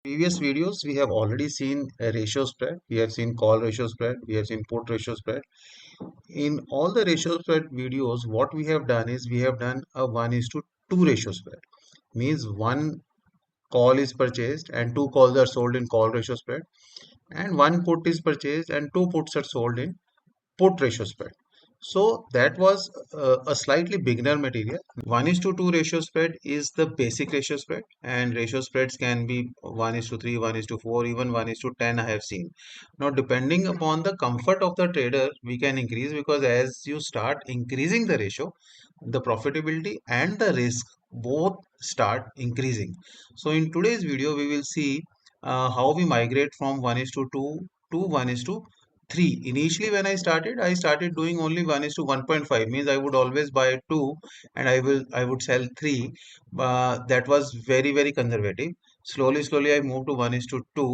Previous videos, we have already seen a ratio spread. We have seen call ratio spread. We have seen put ratio spread. In all the ratio spread videos, what we have done is we have done a 1:2 ratio spread. Means one call is purchased and two calls are sold in call ratio spread, and one put is purchased and two puts are sold in put ratio spread. So that was a slightly beginner material. 1:2 ratio spread is the basic ratio spread, and ratio spreads can be 1:3, 1:4, even 1:10 I have seen. Now, depending upon the comfort of the trader, we can increase, because as you start increasing the ratio, the profitability and the risk both start increasing. So in today's video, we will see how we migrate from 1:2 to 1:3. Initially, when I started doing only 1:1.5, means I would always buy two and I would sell three. That was very conservative. Slowly I moved to 1:2,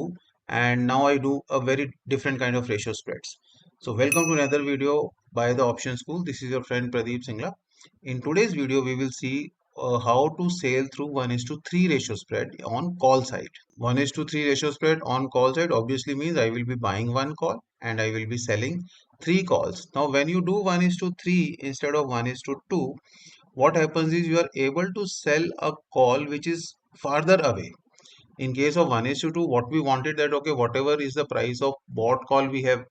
and now I do a very different kind of ratio spreads. So welcome to another video by the Option School. This is your friend Pradeep Singla. In today's video, we will see how to sail through 1:3 ratio spread on call side. 1:3 ratio spread on call side obviously means I will be buying one call and I will be selling three calls. Now, when you do 1:3 instead of 1:2, what happens is you are able to sell a call which is farther away. In case of 1:2, what we wanted, that okay, whatever is the price of bought call we have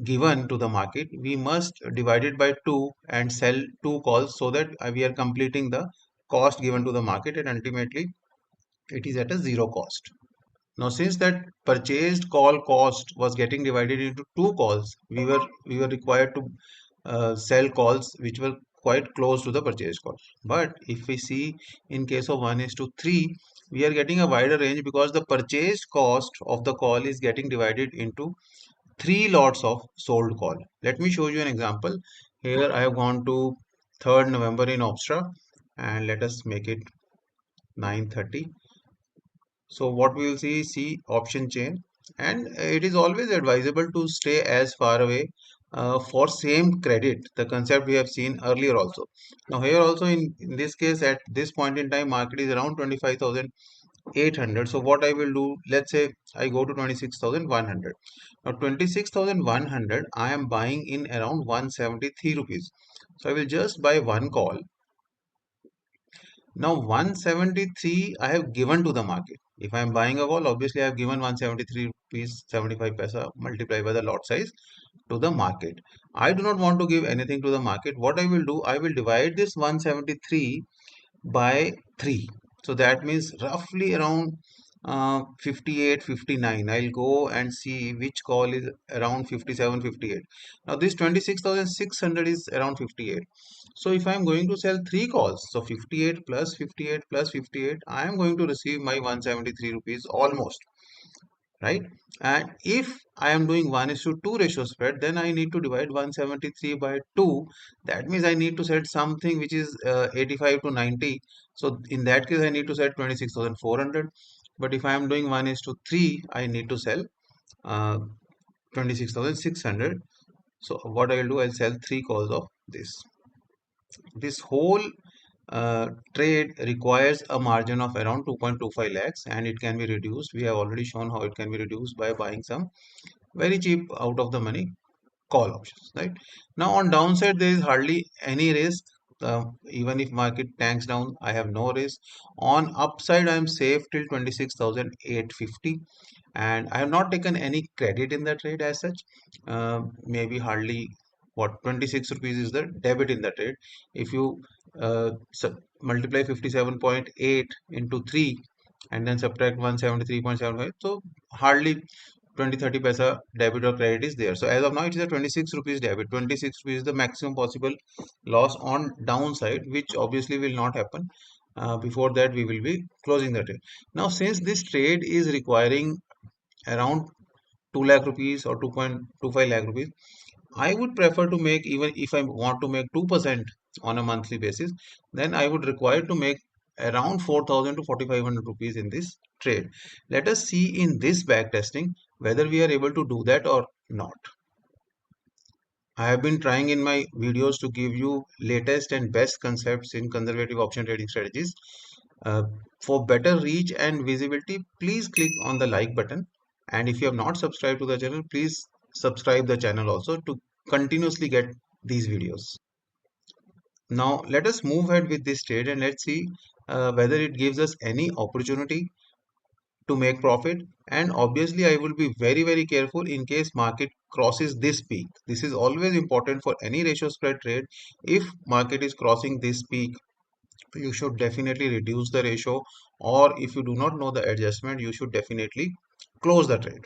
given to the market, we must divide it by 2 and sell two calls, so that we are completing the cost given to the market, and ultimately it is at a zero cost. Now, since that purchased call cost was getting divided into two calls, we were required to sell calls which were quite close to the purchase cost. But if we see in case of 1:3, we are getting a wider range, because the purchased cost of the call is getting divided into three lots of sold call. Let me show you an example. Here I have gone to 3rd November in Opstra, and let us make it 9:30. So what we will see option chain, and it is always advisable to stay as far away for same credit. The concept we have seen earlier also. Now here also, in this case, at this point in time, market is around 25,800. So what I will do, let's say I go to 26,100. Now 26,100 I am buying in around 173 rupees. So I will just buy one call. Now 173 I have given to the market. If I am buying a call, obviously I have given 173 rupees 75 paisa multiplied by the lot size to the market. I do not want to give anything to the market. What I will do, I will divide this 173 by 3. So that means roughly around 58, 59. I'll go and see which call is around 57, 58. Now this 26,600 is around 58. So if I'm going to sell three calls, so 58 plus 58 plus 58, I am going to receive my 173 rupees almost, right? And if I am doing 1:2 ratio spread, then I need to divide 173 by 2. That means I need to set something which is 85 to 90. So in that case, I need to set 26,400. But if I am doing 1:3, I need to sell uh, 26,600. So what I will do, I'll sell three calls of this. This whole trade requires a margin of around 2.25 lakhs, and it can be reduced. We have already shown how it can be reduced by buying some very cheap out of the money call options, right? Now on downside, there is hardly any risk. Even if market tanks down, I have no risk. On upside, I am safe till 26,850, and I have not taken any credit in the trade as such. Maybe hardly, what, 26 rupees is the debit in the trade. If you multiply 57.8 into 3 and then subtract 173.75, so hardly 20-30 paisa debit or credit is there. So as of now, it is a 26 rupees debit. 26 rupees is the maximum possible loss on downside, which obviously will not happen. Before that, we will be closing the trade. Now, since this trade is requiring around 2 lakh rupees or 2.25 lakh rupees, I would prefer to make, even if I want to make 2% on a monthly basis, then I would require to make around 4,000 to 4,500 rupees in this trade. Let us see in this back testing whether we are able to do that or not. I have been trying in my videos to give you latest and best concepts in conservative option trading strategies. Uh, for better reach and visibility, please click on the like button. And if you have not subscribed to the channel, please subscribe the channel also to continuously get these videos. Now let us move ahead with this trade and let's see whether it gives us any opportunity to make profit. And obviously I will be very careful in case market crosses this peak. This is always important for any ratio spread trade. If market is crossing this peak, you should definitely reduce the ratio, or if you do not know the adjustment, you should definitely close the trade.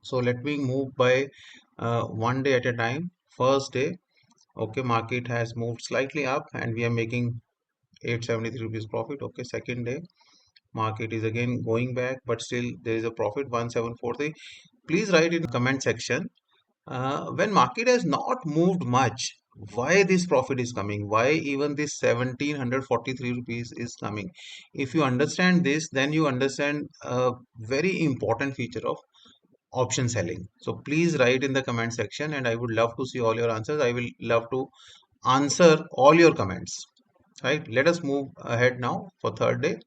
So let me move by one day at a time. First day, okay, market has moved slightly up and we are making 873 rupees profit. Okay, second day, market is again going back, but still there is a profit 1743. Please write in the comment section when market has not moved much, why this profit is coming, why even this 1743 rupees is coming. If you understand this, then you understand a very important feature of option selling. So please write in the comment section and I would love to see all your answers. I will love to answer all your comments. Right, let us move ahead now for third day.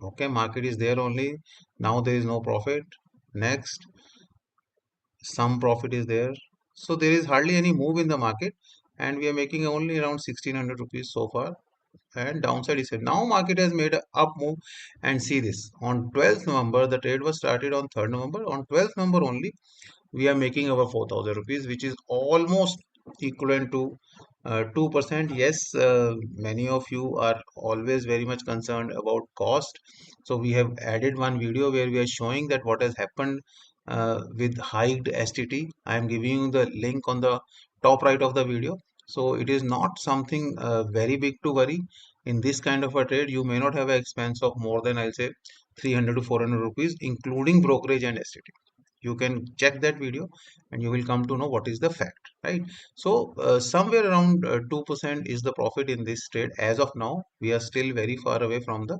Okay, market is there only. Now there is no profit. Next, some profit is there. So there is hardly any move in the market and we are making only around 1600 rupees so far. And downside is here. Now market has made a up move, and see this. On 12th November, the trade was started on 3rd November. On 12th November only, we are making our 4000 rupees, which is almost equivalent to 2%. Yes, many of you are always very much concerned about cost. So we have added one video where we are showing that what has happened with hiked STT. I am giving you the link on the top right of the video. So it is not something very big to worry. In this kind of a trade, you may not have an expense of more than, I'll say, 300 to 400 rupees, including brokerage and STT. You can check that video and you will come to know what is the fact, right? So somewhere around 2% is the profit in this trade. As of now, we are still very far away from the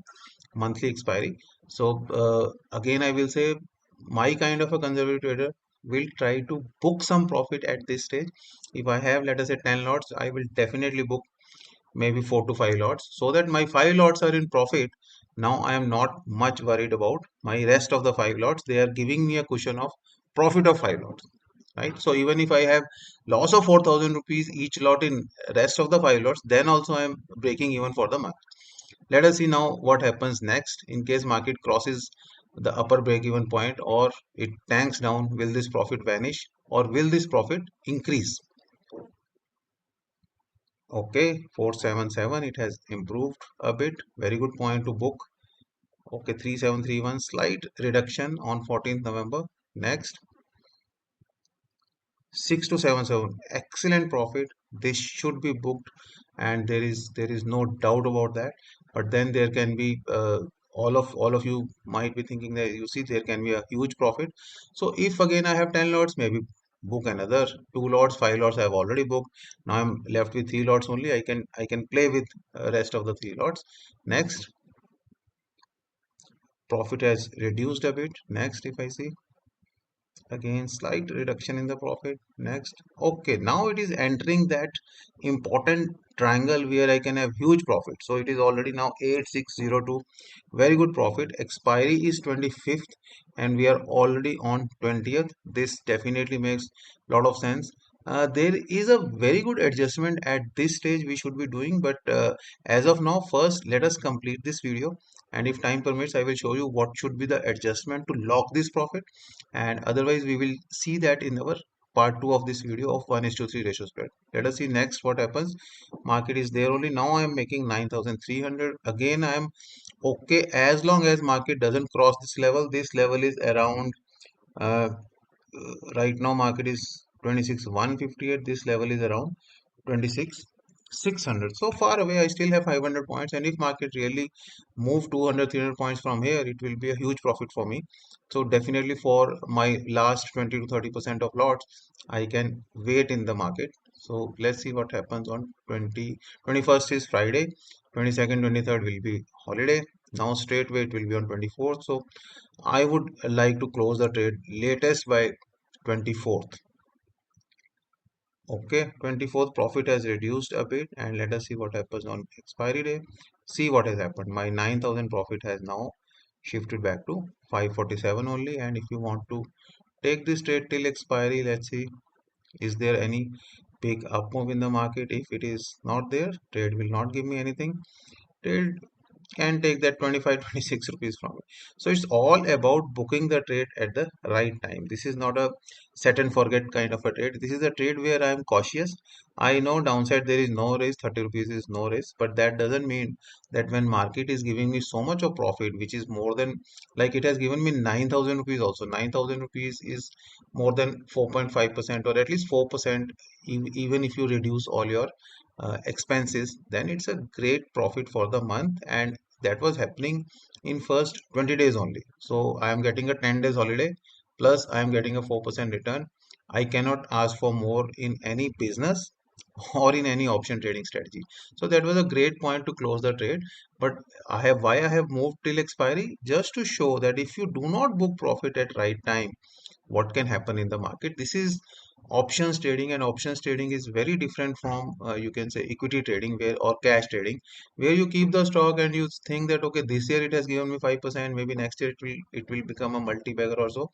monthly expiry. So again I will say, my kind of a conservative trader will try to book some profit at this stage. If I have, let us say, 10 lots, I will definitely book maybe 4 to 5 lots, so that my 5 lots are in profit. Now I am not much worried about my rest of the 5 lots. They are giving me a cushion of profit of 5 lots, right? So even if I have loss of 4000 rupees each lot in rest of the 5 lots, then also I am breaking even for the month. Let us see now what happens next. In case market crosses the upper break even point or it tanks down, will this profit vanish or will this profit increase? Okay, 477, it has improved a bit. Very good point to book. Okay, 3731, slight reduction on 14th November. Next, 6277, excellent profit. This should be booked, and there is no doubt about that. But then there can be all of you might be thinking that, you see, there can be a huge profit. So if again I have 10 lots, maybe book another 2 lots, 5 lots I have already booked. Now I'm left with 3 lots only. I can play with rest of the 3 lots. Next, profit has reduced a bit. Next, if I see, again slight reduction in the profit. Next, okay, now it is entering that important triangle where I can have huge profit. So it is already now 8602, very good profit. Expiry is 25th and we are already on 20th. This definitely makes a lot of sense. There is a very good adjustment at this stage we should be doing, but as of now, first let us complete this video, and if time permits I will show you what should be the adjustment to lock this profit. And otherwise we will see that in our part 2 of this video of 1:3 ratio spread. Let us see next what happens. Market is there only. Now I am making 9300. Again I am okay as long as market doesn't cross this level. This level is around uh, right now market is 26,158. This level is around 26,600. So far away, I still have 500 points, and if market really move 200 300 points from here, it will be a huge profit for me. So definitely for my last 20 to 30% of lots, I can wait in the market. So let's see what happens on 21st is Friday, 22nd 23rd will be holiday. Now straight away it will be on 24th. So I would like to close the trade latest by 24th. Okay, 24th profit has reduced a bit, and let us see what happens on expiry day. See what has happened. My 9,000 profit has now shifted back to 547 only. And if you want to take this trade till expiry, let's see, is there any big up move in the market? If it is not there, trade will not give me anything. Trade can take that 25 26 rupees from it. So it's all about booking the trade at the right time. This is not a set and forget kind of a trade. This is a trade where I am cautious. I know downside there is no risk, 30 rupees is no risk, but that doesn't mean that when market is giving me so much of profit, which is more than, like, it has given me 9,000 rupees also. 9,000 rupees is more than 4.5% or at least 4%. Even if you reduce all your expenses, then it's a great profit for the month. And that was happening in first 20 days only. So I am getting a 10 days holiday, plus I am getting a 4% return. I cannot ask for more in any business or in any option trading strategy. So that was a great point to close the trade. But I have moved till expiry, just to show that if you do not book profit at right time, what can happen in the market. This is options trading, and options trading is very different from you can say equity trading, where, or cash trading, where you keep the stock and you think that okay, this year it has given me 5%, maybe next year it will become a multi-bagger or so.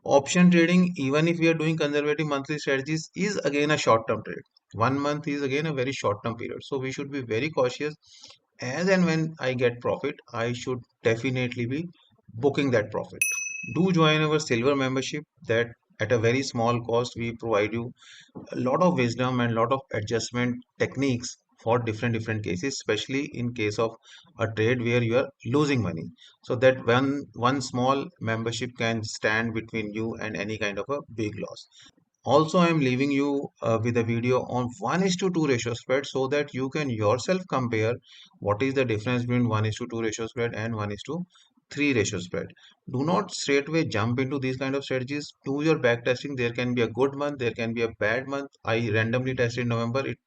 Option trading, even if we are doing conservative monthly strategies, is again a short term trade. 1 month is again a very short term period, so we should be very cautious. As and when I get profit, I should definitely be booking that profit. Do join our silver membership, that at a very small cost we provide you a lot of wisdom and lot of adjustment techniques for different cases, especially in case of a trade where you are losing money. So that one small membership can stand between you and any kind of a big loss. Also, I am leaving you with a video on 1 is to 2 ratio spread, so that you can yourself compare what is the difference between 1 is to 2 ratio spread and 1 is to 3 ratio spread. Do not straight away jump into these kind of strategies. Do your back testing. There can be a good month, there can be a bad month. I randomly tested in November. It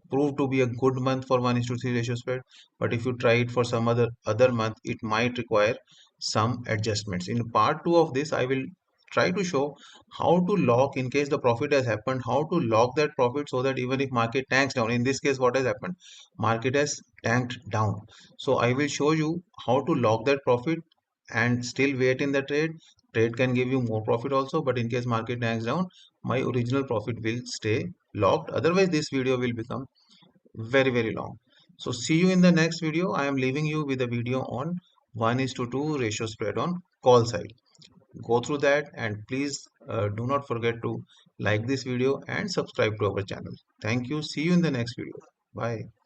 proved to be a good month for 1 is to 3 ratio spread. But if you try it for some other month, it might require some adjustments. In part 2 of this, I will try to show how to lock, in case the profit has happened, how to lock that profit, so that even if market tanks down, in this case what has happened, market has tanked down. So I will show you how to lock that profit and still wait in the trade can give you more profit also, but in case market tanks down, my original profit will stay locked. Otherwise this video will become very long. So see you in the next video. I am leaving you with a video on 1 is to 2 ratio spread on call side. Go through that, and please do not forget to like this video and subscribe to our channel. Thank you. See you in the next video. Bye.